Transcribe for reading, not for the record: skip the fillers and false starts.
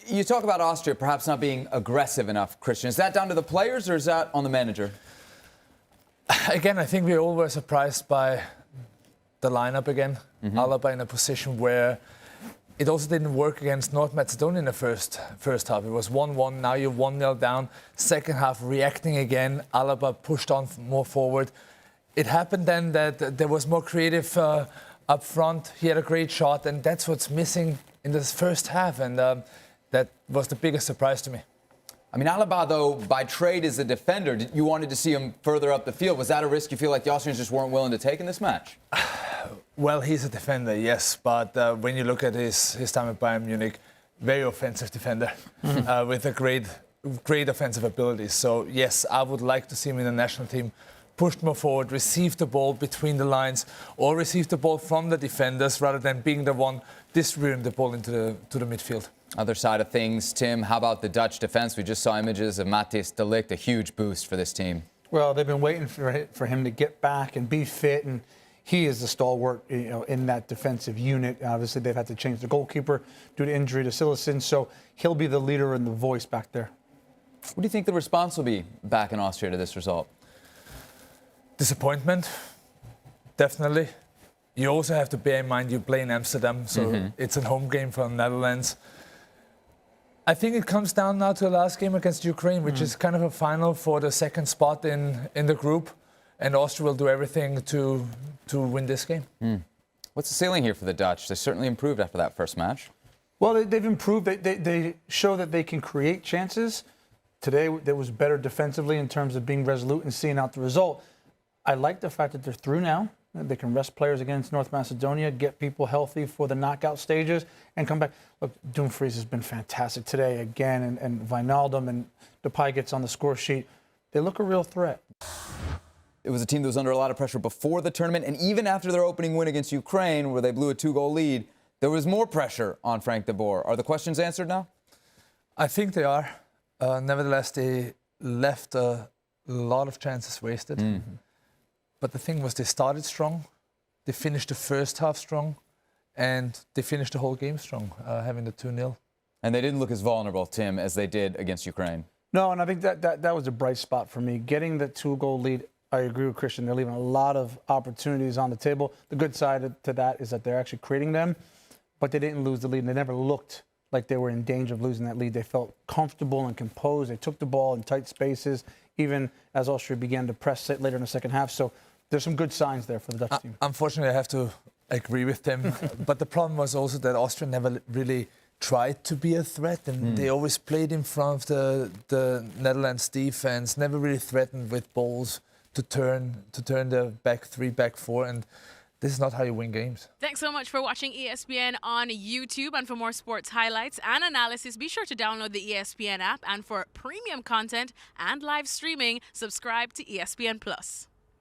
You talk about Austria perhaps not being aggressive enough, Christian. Is that down to the players or is that on the manager? Again, I think we all were surprised by the lineup again. Alaba in a position where it also didn't work against North Macedonia in the first half. It was 1-1, now you're 1-0 down. Second half, reacting again. Alaba pushed on more forward. It happened then that there was more creative up front. He had a great shot, and that's what's missing in this first half. And that was the biggest surprise to me. I mean, Alaba, though, by trade is a defender. You wanted to see him further up the field. Was that a risk you feel like the Austrians just weren't willing to take in this match? Well, he's a defender, yes. But when you look at his time at Bayern Munich, very offensive defender with a great offensive abilities. So, yes, I would like to see him in the national team. Pushed more forward, received the ball between the lines, or received the ball from the defenders rather than being the one distributing the ball into the midfield. Other side of things, Tim, how about the Dutch defense? We just saw images of Matthijs de Ligt, a huge boost for this team. Well, they've been waiting for him to get back and be fit, and he is the stalwart, in that defensive unit. Obviously, they've had to change the goalkeeper due to injury to Silicin, so he'll be the leader and the voice back there. What do you think the response will be back in Austria to this result? Disappointment, definitely. You also have to bear in mind you play in Amsterdam, so it's a home game for the Netherlands. I think it comes down now to the last game against Ukraine, which is kind of a final for the second spot in the group. And Austria will do everything to win this game. What's the ceiling here for the Dutch? They certainly improved after that first match. Well, they've improved. They show that they can create chances. Today, there was better defensively in terms of being resolute and seeing out the result. I like the fact that they're through now. They can rest players against North Macedonia, get people healthy for the knockout stages, and come back. Look, Dumfries has been fantastic today again, and Wijnaldum and Depay gets on the score sheet. They look a real threat. It was a team that was under a lot of pressure before the tournament, and even after their opening win against Ukraine, where they blew a 2-goal lead, there was more pressure on Frank de Boer. Are the questions answered now? I think they are. Nevertheless, they left a lot of chances wasted. But the thing was, they started strong, they finished the first half strong, and they finished the whole game strong, having the 2-0. And they didn't look as vulnerable, Tim, as they did against Ukraine. No, and I think that was a bright spot for me. Getting the 2-goal lead, I agree with Christian. They're leaving a lot of opportunities on the table. The good side to that is that they're actually creating them, but they didn't lose the lead, and they never looked like they were in danger of losing that lead. They felt comfortable and composed. They took the ball in tight spaces, even as Austria began to press it later in the second half. So there's some good signs there for the Dutch team. Unfortunately, I have to agree with them. But the problem was also that Austria never really tried to be a threat, and they always played in front of the Netherlands defense, never really threatened with balls to turn the back three, back four, and this is not how you win games. Thanks so much for watching ESPN on YouTube. And for more sports highlights and analysis, be sure to download the ESPN app. And for premium content and live streaming, subscribe to ESPN+.